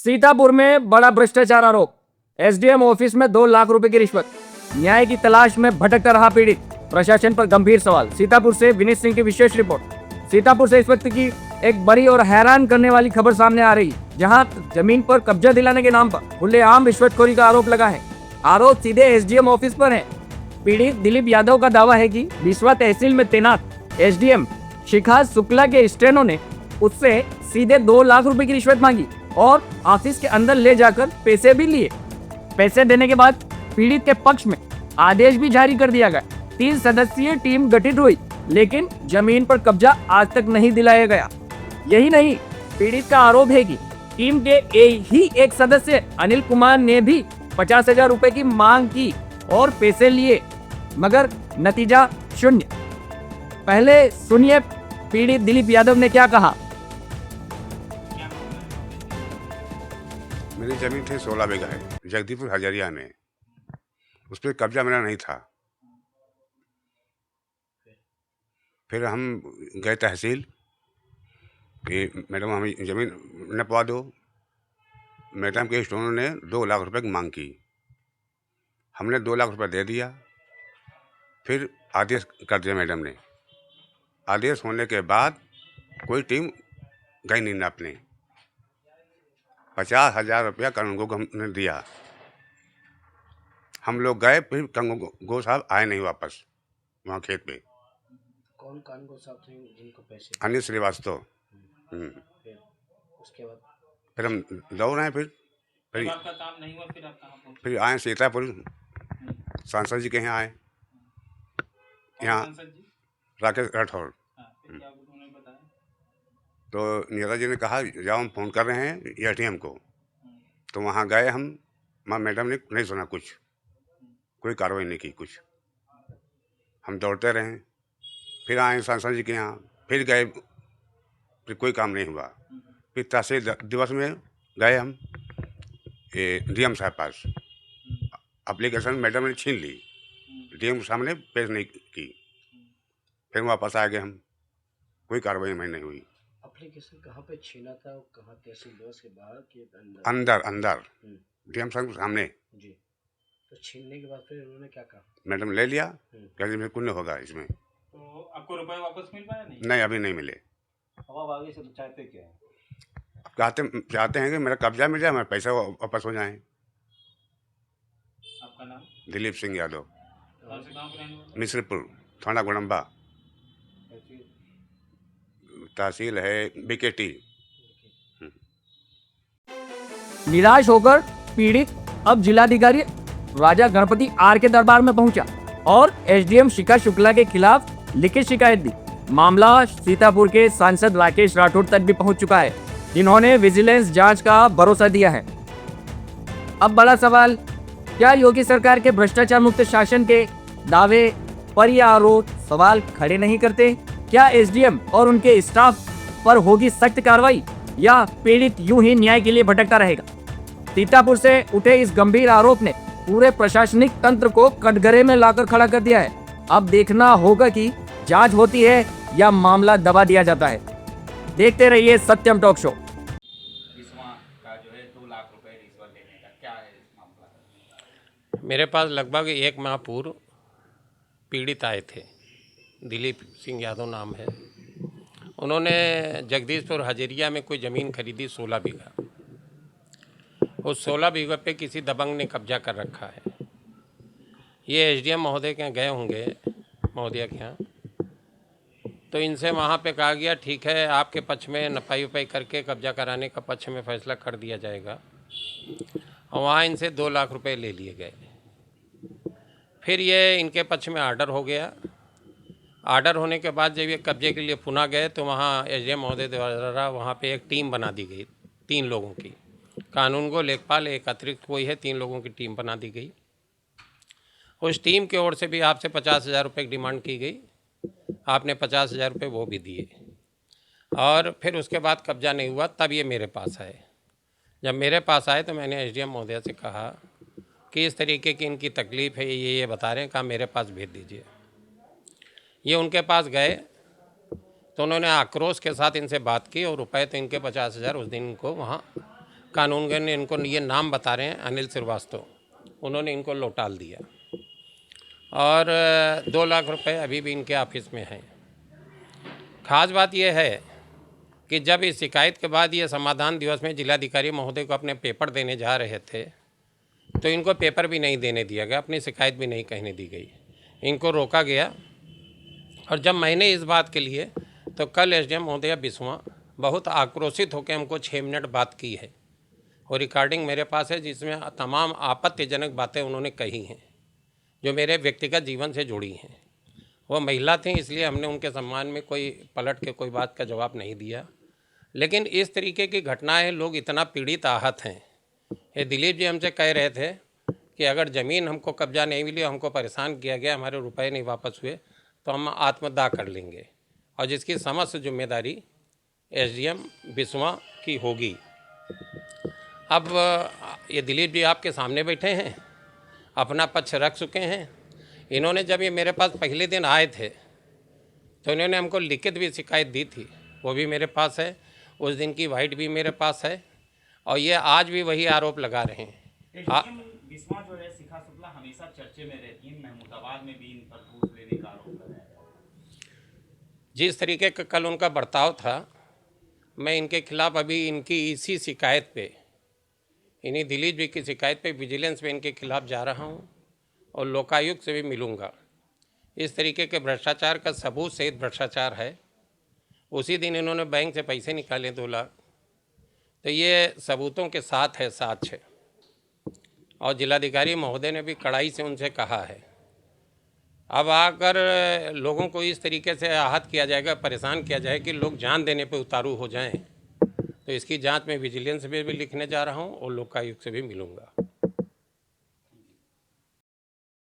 सीतापुर में बड़ा भ्रष्टाचार आरोप। एसडीएम ऑफिस में 2 लाख रुपए की रिश्वत। न्याय की तलाश में भटकता रहा पीड़ित। प्रशासन पर गंभीर सवाल। सीतापुर से विनीत सिंह की विशेष रिपोर्ट। सीतापुर से इस वक्त की एक बड़ी और हैरान करने वाली खबर सामने आ रही, जहां जमीन पर कब्जा दिलाने के नाम पर खुलेआम रिश्वतखोरी का आरोप लगा है। आरोप सीधे एसडीएम ऑफिस पर है। पीड़ित दिलीप यादव का दावा है कि बिस्वा तहसील में तैनात एसडीएम शिखा शुक्ला के स्टेनो ने उससे सीधे 2 लाख रुपए की रिश्वत मांगी और ऑफिस के अंदर ले जाकर पैसे भी लिए। पैसे देने के बाद पीड़ित के पक्ष में आदेश भी जारी कर दिया गया। 3 सदस्यीय टीम गठित हुई, लेकिन जमीन पर कब्जा आज तक नहीं दिलाया गया। यही नहीं, पीड़ित का आरोप है कि टीम के ही एक सदस्य अनिल कुमार ने भी 50,000 रुपए की मांग की और पैसे लिए, मगर नतीजा शून्य। पहले सुनिए पीड़ित दिलीप यादव ने क्या कहा। मेरी जमीन थी 16 बीघा है जगदीपुर हजरिया में। उस पर कब्जा मेरा नहीं था। फिर हम गए तहसील कि मैडम हमें ज़मीन नपवा दो। मैडम के स्टोनों ने 2 लाख रुपए की मांग की। हमने 2 लाख रुपए दे दिया। फिर आदेश कर दिया मैडम ने। आदेश होने के बाद कोई टीम गई नहीं नापने। 50,000 रुपया कानून को हमने दिया। हम लोग गए, फिर कानून साहब आए नहीं वापस वहाँ खेत पे। कौन कानून साहब थे जिनको पैसे? अनिल श्रीवास्तव। फिर उसके बाद फिर हम दौड़ रहे हैं। फिर आपका काम नहीं हुआ, फिर आप कहाँ पहुंचे? फिर आए सीतापुर, सांसद जी के यहाँ आए। यहाँ सांसद जी? राकेश राठौर। फिर क्या उन्होंने बताया? तो नेता जी ने कहा जाओ हम फ़ोन कर रहे हैं एटीएम को। तो वहाँ गए हम। मैडम ने नहीं सुना कुछ, कोई कार्रवाई नहीं की कुछ। हम दौड़ते रहे। फिर आए सांसद जी के यहाँ, फिर गए, फिर कोई काम नहीं हुआ। फिर तहसील दिवस में गए हम डीएम साहब पास। एप्लीकेशन मैडम ने छीन ली, डीएम साहब ने पेश नहीं की। फिर वापस आ गए हम, कोई कार्रवाई हमें नहीं हुई। एप्लीकेशन कहाँ पे छीना था और कहाँ? तहसील दिवस के बाहर के अंदर अंदर डीएम साहब के सामने जी। तो छीनने के बाद फिर उन्होंने क्या कहा? मैडम ले लिया, कहते में कुछ नहीं होगा इसमें। तो आपको रुपए वापस मिल पाया? नहीं, अभी नहीं मिले। अब आप आगे से चाहते क्या है? चाहते हैं कि मेरा कब्जा मिल जाए, मेरा पैसा वापस हो जाए। आपका नाम? दिलीप सिंह यादव, कहाँ से कहाँ पे रहने वाले? मिश्रपुर, थाना गुड़म्बा, तहसील है बीकेटी। निराश होकर पीड़ित अब जिलाधिकारी राजा गणपति आर के दरबार में पहुंचा और एसडीएम शिखा शुक्ला के खिलाफ लिखित शिकायत दी। मामला सीतापुर के सांसद राकेश राठौर तक भी पहुंच चुका है, जिन्होंने विजिलेंस जांच का भरोसा दिया है। अब बड़ा सवाल, क्या योगी सरकार के भ्रष्टाचार मुक्त शासन के दावे पर यह आरोप सवाल खड़े नहीं करते? क्या एसडीएम और उनके स्टाफ पर होगी सख्त कार्रवाई, या पीड़ित यूं ही न्याय के लिए भटकता रहेगा? सीतापुर से उठे इस गंभीर आरोप ने पूरे प्रशासनिक तंत्र को कटघरे में लाकर खड़ा कर दिया है। अब देखना होगा कि जांच होती है या मामला दबा दिया जाता है। देखते रहिए सत्यम टॉक शो। का जो है 2 लाख रुपए रिश्वत देने का क्या है इस मामला? मेरे पास लगभग 1 माह पूर्व पीड़ित आए थे, दिलीप सिंह यादव नाम है। उन्होंने जगदीशपुर हजरिया में कोई ज़मीन खरीदी 16 बीघा। उस 16 बीघा पे किसी दबंग ने कब्जा कर रखा है। ये एसडीएम महोदय के यहाँ गए होंगे, महोदया के यहाँ। तो इनसे वहाँ पे कहा गया ठीक है, आपके पक्ष में नपाई उपाई करके कब्जा कराने का पक्ष में फैसला कर दिया जाएगा। और वहाँ इनसे 2 लाख रुपए ले लिए गए। फिर ये इनके पक्ष में आर्डर हो गया। आर्डर होने के बाद जब ये कब्जे के लिए पुनः गए तो वहाँ एसडीएम महोदय द्वारा वहाँ पे एक टीम बना दी गई, 3 लोगों की। कानून को लेखपाल एक अतिरिक्त कोई है, 3 लोगों की टीम बना दी गई। उस टीम की ओर से भी आपसे 50,000 रुपये की डिमांड की गई। आपने 50,000 रुपये वो भी दिए। और फिर उसके बाद कब्जा नहीं हुआ, तब ये मेरे पास आए। जब मेरे पास आए तो मैंने एसडीएम महोदय से कहा कि इस तरीके की इनकी तकलीफ़ है, ये बता रहे हैं, कहा मेरे पास भेज दीजिए। ये उनके पास गए तो उन्होंने आक्रोश के साथ इनसे बात की और रुपए तो इनके 50,000 उस दिन इनको वहाँ कानूनगो ने इनको ये नाम बता रहे हैं अनिल श्रीवास्तव, उन्होंने इनको लौटाल दिया और 2 लाख रुपए अभी भी इनके ऑफिस में हैं। खास बात यह है कि जब इस शिकायत के बाद ये समाधान दिवस में जिलाधिकारी महोदय को अपने पेपर देने जा रहे थे तो इनको पेपर भी नहीं देने दिया गया, अपनी शिकायत भी नहीं कहने दी गई, इनको रोका गया। और जब मैंने इस बात के लिए तो कल एसडीएम महोदय बिस्वा बहुत आक्रोशित होकर हमको 6 मिनट बात की है और रिकॉर्डिंग मेरे पास है जिसमें तमाम आपत्तिजनक बातें उन्होंने कही हैं जो मेरे व्यक्तिगत जीवन से जुड़ी हैं। वो महिला थी इसलिए हमने उनके सम्मान में कोई पलट के कोई बात का जवाब नहीं दिया, लेकिन इस तरीके की घटनाएं, लोग इतना पीड़ित आहत हैं। ये दिलीप जी हमसे कह रहे थे कि अगर ज़मीन हमको कब्जा नहीं मिली, हमको परेशान किया गया, हमारे रुपए नहीं वापस हुए तो हम आत्मदाह कर लेंगे और जिसकी समस्त जिम्मेदारी एसडीएम बिस्वा की होगी। अब ये दिलीप जी आपके सामने बैठे हैं, अपना पक्ष रख चुके हैं। इन्होंने जब ये मेरे पास पहले दिन आए थे तो इन्होंने हमको लिखित भी शिकायत दी थी, वो भी मेरे पास है, उस दिन की वाइट भी मेरे पास है और ये आज भी वही आरोप लगा रहे हैं। एसडीएम बिस्वा जो है शिखा शुक्ला हमेशा चर्चे में रहती हैं, महमूदाबाद में भी इन पर घूस लेने का आरोप लगाया गया। जिस तरीके का कल उनका बर्ताव था, मैं इनके खिलाफ अभी इनकी इसी शिकायत पे, इन्हीं दिलीप जी की शिकायत पे विजिलेंस में इनके खिलाफ जा रहा हूँ और लोकायुक्त से भी मिलूँगा। इस तरीके के भ्रष्टाचार का सबूत सहित भ्रष्टाचार है। उसी दिन इन्होंने बैंक से पैसे निकाले 2 लाख, तो ये सबूतों के साथ है साक्ष्य। और जिलाधिकारी महोदय ने भी कड़ाई से उनसे कहा है, अब अगर लोगों को इस तरीके से आहत किया जाएगा, परेशान किया जाए कि लोग जान देने पे उतारू हो जाएं, तो इसकी जांच में विजिलेंस में भी लिखने जा रहा हूं और लोकायुक्त से भी मिलूंगा।